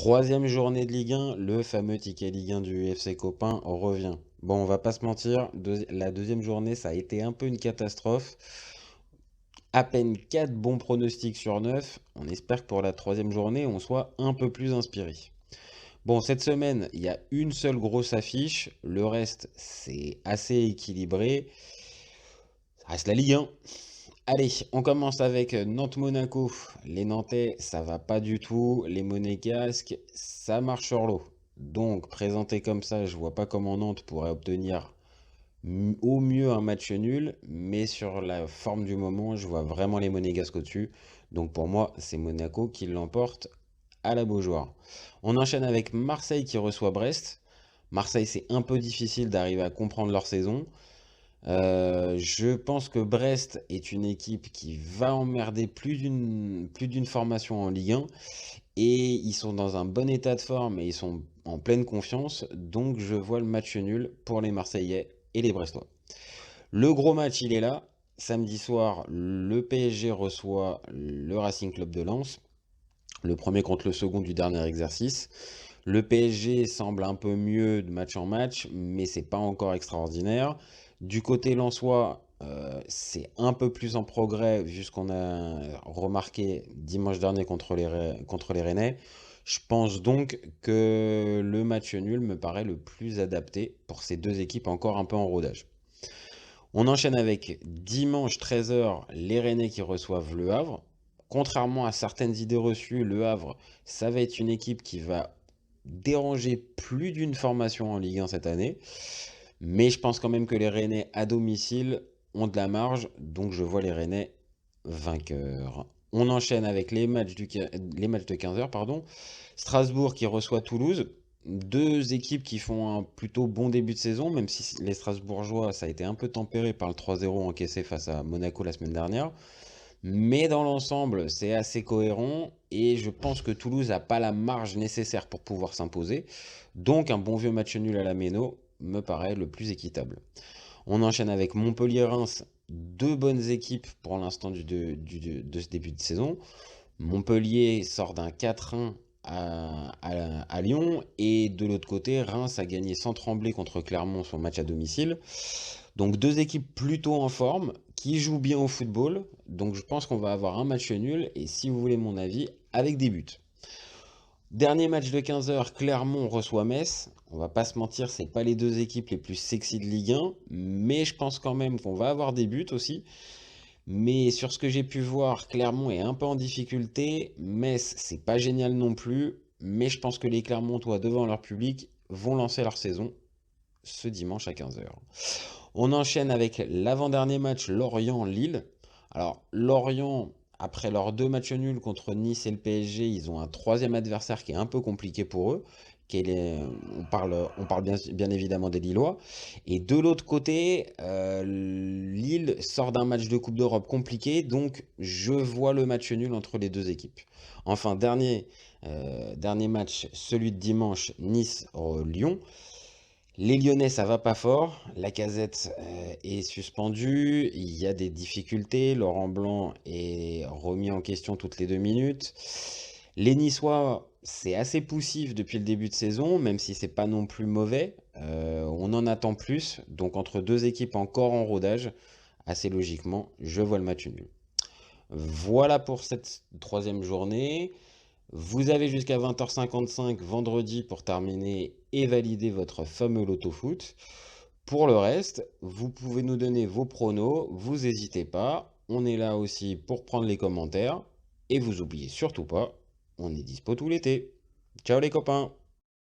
Troisième journée de Ligue 1, le fameux ticket Ligue 1 du FC Copain revient. Bon, on va pas se mentir, la deuxième journée, ça a été un peu une catastrophe. À peine 4 bons pronostics sur 9. On espère que pour la troisième journée, on soit un peu plus inspiré. Bon, cette semaine, il y a une seule grosse affiche. Le reste, c'est assez équilibré. Ça reste la Ligue 1. Allez, on commence avec Nantes-Monaco. Les Nantais, ça va pas du tout. Les Monégasques, ça marche sur l'eau. Donc, présenté comme ça, je vois pas comment Nantes pourrait obtenir au mieux un match nul, mais sur la forme du moment, je vois vraiment les Monégasques au-dessus. Donc pour moi, c'est Monaco qui l'emporte à la Beaujoire. On enchaîne avec Marseille qui reçoit Brest. Marseille, c'est un peu difficile d'arriver à comprendre leur saison. Je pense que Brest est une équipe qui va emmerder plus d'une formation en Ligue 1 et ils sont dans un bon état de forme et ils sont en pleine confiance. Donc je vois le match nul pour les Marseillais et les Brestois. Le gros match, il est là. Samedi soir, le PSG reçoit le Racing Club de Lens. Le premier contre le second du dernier exercice. Le PSG semble un peu mieux de match en match, mais c'est pas encore extraordinaire. Du côté lensois, c'est un peu plus en progrès vu ce qu'on a remarqué dimanche dernier contre les Rennais. Je pense donc que le match nul me paraît le plus adapté pour ces deux équipes encore un peu en rodage. On enchaîne avec dimanche 13h, les Rennais qui reçoivent Le Havre. Contrairement à certaines idées reçues, Le Havre, ça va être une équipe qui va déranger plus d'une formation en Ligue 1 cette année. Mais je pense quand même que les Rennais à domicile ont de la marge, donc je vois les Rennais vainqueurs. On enchaîne avec les matchs de 15h, pardon. Strasbourg qui reçoit Toulouse. Deux équipes qui font un plutôt bon début de saison, même si les Strasbourgeois, ça a été un peu tempéré par le 3-0 encaissé face à Monaco la semaine dernière. Mais dans l'ensemble, c'est assez cohérent et je pense que Toulouse n'a pas la marge nécessaire pour pouvoir s'imposer. Donc un bon vieux match nul à la Méno me paraît le plus équitable. On enchaîne avec Montpellier-Reims, deux bonnes équipes pour l'instant de ce début de saison. Montpellier sort d'un 4-1 à Lyon et de l'autre côté, Reims a gagné sans trembler contre Clermont son match à domicile. Donc deux équipes plutôt en forme, qui jouent bien au football. Donc je pense qu'on va avoir un match nul et si vous voulez mon avis, avec des buts. Dernier match de 15h, Clermont reçoit Metz. On va pas se mentir, c'est pas les deux équipes les plus sexy de Ligue 1, mais je pense quand même qu'on va avoir des buts aussi. Mais sur ce que j'ai pu voir, Clermont est un peu en difficulté. Metz, c'est pas génial non plus. Mais je pense que les Clermontois, devant leur public, vont lancer leur saison ce dimanche à 15h. On enchaîne avec l'avant-dernier match, Lorient-Lille. Alors, Lorient, après leurs deux matchs nuls contre Nice et le PSG, ils ont un troisième adversaire qui est un peu compliqué pour eux. On parle bien évidemment des Lillois. Et de l'autre côté, Lille sort d'un match de Coupe d'Europe compliqué, donc je vois le match nul entre les deux équipes. Enfin, dernier match, celui de dimanche, Nice-Lyon. Les Lyonnais, ça va pas fort. Lacazette est suspendu. Il y a des difficultés. Laurent Blanc est remis en question toutes les 2 minutes. Les Niçois, c'est assez poussif depuis le début de saison, même si c'est pas non plus mauvais. On en attend plus. Donc entre deux équipes encore en rodage, assez logiquement, je vois le match nul. Voilà pour cette troisième journée. Vous avez jusqu'à 20h55 vendredi pour terminer et valider votre fameux loto foot. Pour le reste, vous pouvez nous donner vos pronos, vous n'hésitez pas. On est là aussi pour prendre les commentaires. Et vous oubliez surtout pas, on est dispo tout l'été. Ciao les copains!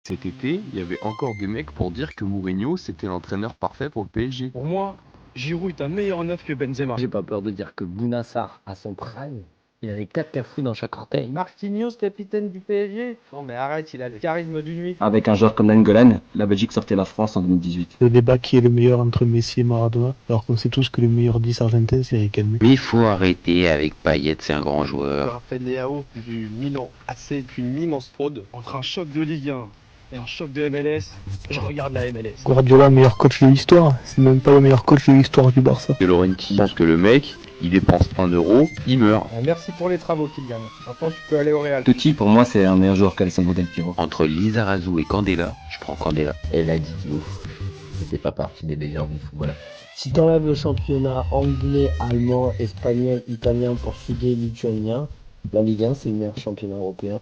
Cet été, il y avait encore des mecs pour dire que Mourinho, c'était l'entraîneur parfait pour le PSG. Pour moi, Giroud est un meilleur neuf que Benzema. J'ai pas peur de dire que Bounassar, à son prime, il avait 4 cafous dans chaque orteil. Marquinhos, capitaine du PSG. Non mais arrête, il a le charisme du nuit. Avec un joueur comme Nainggolan, la Belgique sortait la France en 2018. Le débat qui est le meilleur entre Messi et Maradona, alors qu'on sait tous que le meilleur 10 argentin c'est Riquelme. Mais il faut arrêter avec Payet, c'est un grand joueur. Raphaël Leao du Milan AC est une immense fraude entre un choc de Ligue 1 et en choc de MLS, je regarde la MLS. Guardiola, meilleur coach de l'histoire. C'est même pas le meilleur coach de l'histoire du Barça. De Laurenti pense que le mec, il dépense 1 euro, il meurt. Merci pour les travaux, Kylian. Maintenant, tu peux aller au Real. Totti, pour moi, c'est un meilleur joueur qu'Alessandro Del Piero. Entre Lizarazu et Candela, je prends Candela. Elle a dit ouf. C'était pas partie des meilleurs du football. Si t'enlèves le championnat anglais, allemand, espagnol, italien, portugais, lituanien, la Ligue 1 c'est le meilleur championnat européen.